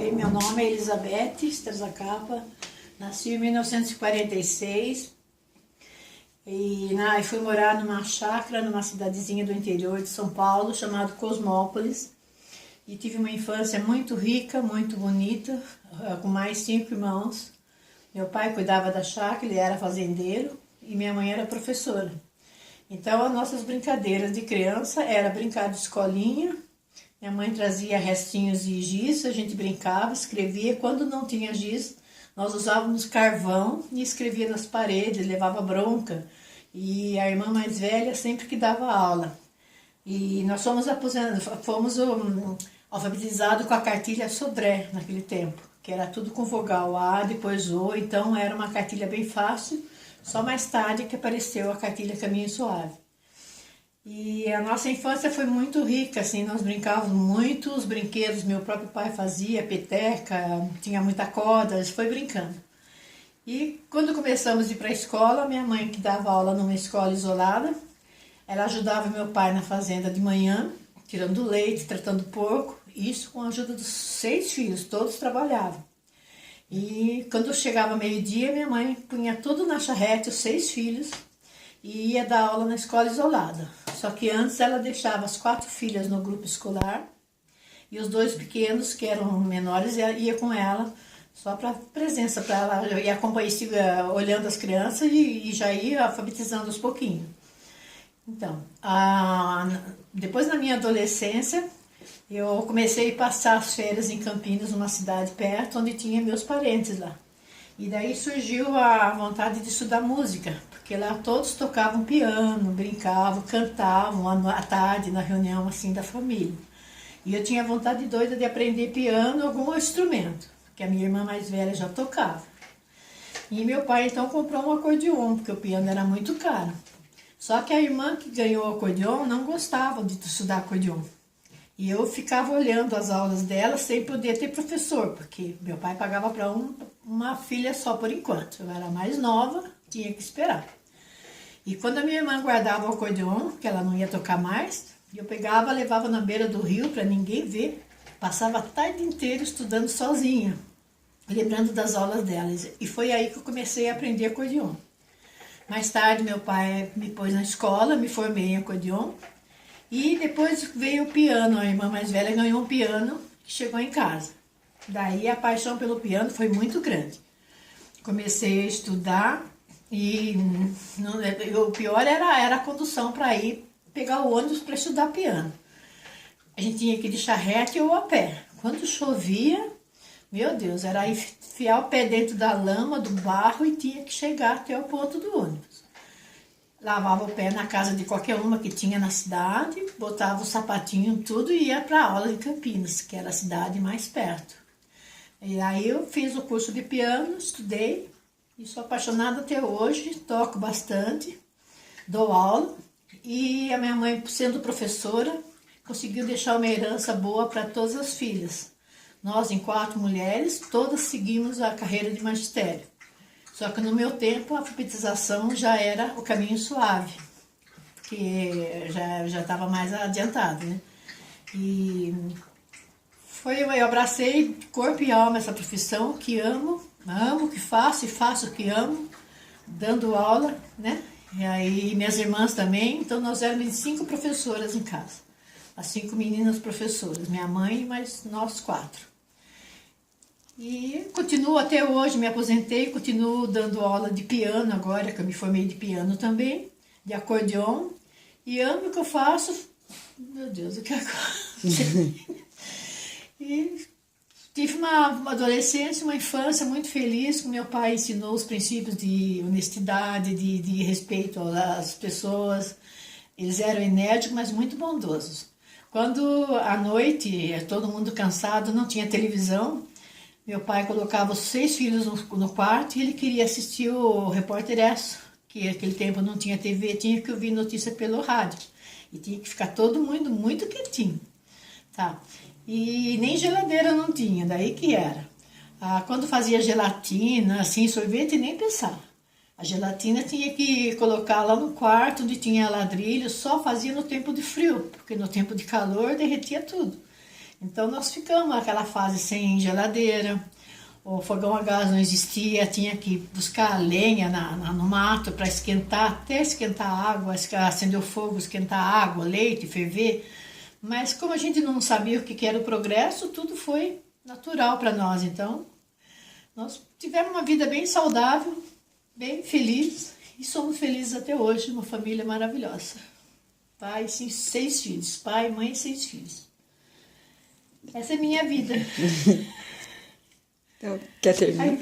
Oi, meu nome é Elizabeth Strzacapa, nasci em 1946 e fui morar numa chácara, numa cidadezinha do interior de São Paulo, chamado Cosmópolis, e tive uma infância muito rica, muito bonita, com mais 5 irmãos. Meu pai cuidava da chácara, ele era fazendeiro, e minha mãe era professora. Então, as nossas brincadeiras de criança era brincar de escolinha. Minha mãe trazia restinhos de giz, a gente brincava, escrevia. Quando não tinha giz, nós usávamos carvão e escrevia nas paredes, levava bronca. E a irmã mais velha sempre que dava aula. E nós fomos alfabetizados com a cartilha Sodré naquele tempo, que era tudo com vogal A, depois O, então era uma cartilha bem fácil. Só mais tarde que apareceu a cartilha Caminho Suave. E a nossa infância foi muito rica, assim, nós brincávamos muito, os brinquedos meu próprio pai fazia, peteca, tinha muita corda, a gente foi brincando. E quando começamos a ir para a escola, minha mãe, que dava aula numa escola isolada, ela ajudava meu pai na fazenda de manhã, tirando leite, tratando porco, isso com a ajuda dos 6 filhos, todos trabalhavam. E quando chegava meio-dia, minha mãe punha tudo na charrete, os 6 filhos, e ia dar aula na escola isolada. Só que antes ela deixava as 4 filhas no grupo escolar e os 2 pequenos, que eram menores, ia com ela só para presença, para ela ir acompanhando, olhando as crianças e já ia alfabetizando aos pouquinhos. Então, depois na minha adolescência, eu comecei a passar as férias em Campinas, uma cidade perto, onde tinha meus parentes lá. E daí surgiu a vontade de estudar música, porque lá todos tocavam piano, brincavam, cantavam à tarde na reunião assim da família. E eu tinha vontade doida de aprender piano ou algum instrumento, porque a minha irmã mais velha já tocava. E meu pai então comprou um acordeon, porque o piano era muito caro. Só que a irmã que ganhou o acordeon não gostava de estudar acordeon. E eu ficava olhando as aulas dela sem poder ter professor, porque meu pai pagava para uma filha só por enquanto. Eu era mais nova, tinha que esperar. E quando a minha irmã guardava o acordeon, que ela não ia tocar mais, eu pegava, levava na beira do rio para ninguém ver, passava a tarde inteira estudando sozinha, lembrando das aulas dela. E foi aí que eu comecei a aprender acordeon. Mais tarde meu pai me pôs na escola, me formei em acordeon. E depois veio o piano, a irmã mais velha ganhou um piano que chegou em casa. Daí a paixão pelo piano foi muito grande. Comecei a estudar e o pior era a condução para ir pegar o ônibus para estudar piano. A gente tinha que ir de charrete ou a pé. Quando chovia, meu Deus, era enfiar o pé dentro da lama, do barro e tinha que chegar até o ponto do ônibus. Lavava o pé na casa de qualquer uma que tinha na cidade, botava o sapatinho tudo e ia para a aula em Campinas, que era a cidade mais perto. E aí eu fiz o curso de piano, estudei e sou apaixonada até hoje, toco bastante, dou aula e a minha mãe, sendo professora, conseguiu deixar uma herança boa para todas as filhas. Nós, em 4 mulheres, todas seguimos a carreira de magistério. Só que no meu tempo a alfabetização já era o caminho suave, porque já estava mais adiantado, né? E eu abracei de corpo e alma essa profissão que amo que faço e faço o que amo, dando aula, né? E aí minhas irmãs também, então nós éramos 5 professoras em casa, as 5 meninas professoras, minha mãe e mais nós 4. E continuo até hoje, me aposentei, continuo dando aula de piano agora, que eu me formei de piano também, de acordeon, e amo o que eu faço, meu Deus, o que agora? E tive uma adolescência, uma infância muito feliz, que meu pai ensinou os princípios de honestidade, de respeito às pessoas. Eles eram enérgicos, mas muito bondosos. Quando à noite, todo mundo cansado, não tinha televisão, meu pai colocava os 6 filhos no quarto e ele queria assistir o Repórter Esso, que naquele tempo não tinha TV, tinha que ouvir notícia pelo rádio. E tinha que ficar todo mundo muito quietinho. Tá? E nem geladeira não tinha, daí que era. Quando fazia gelatina, assim, sorvete, nem pensava. A gelatina tinha que colocar lá no quarto, onde tinha ladrilho, só fazia no tempo de frio, porque no tempo de calor derretia tudo. Então nós ficamos naquela fase sem geladeira, o fogão a gás não existia, tinha que buscar lenha no mato para esquentar, até esquentar a água, acender o fogo, esquentar a água, leite, ferver. Mas como a gente não sabia o que era o progresso, tudo foi natural para nós. Então nós tivemos uma vida bem saudável, bem feliz e somos felizes até hoje, uma família maravilhosa. Pai, 6 filhos, pai, mãe e 6 filhos. Essa é minha vida. Então, quer terminar? Ai,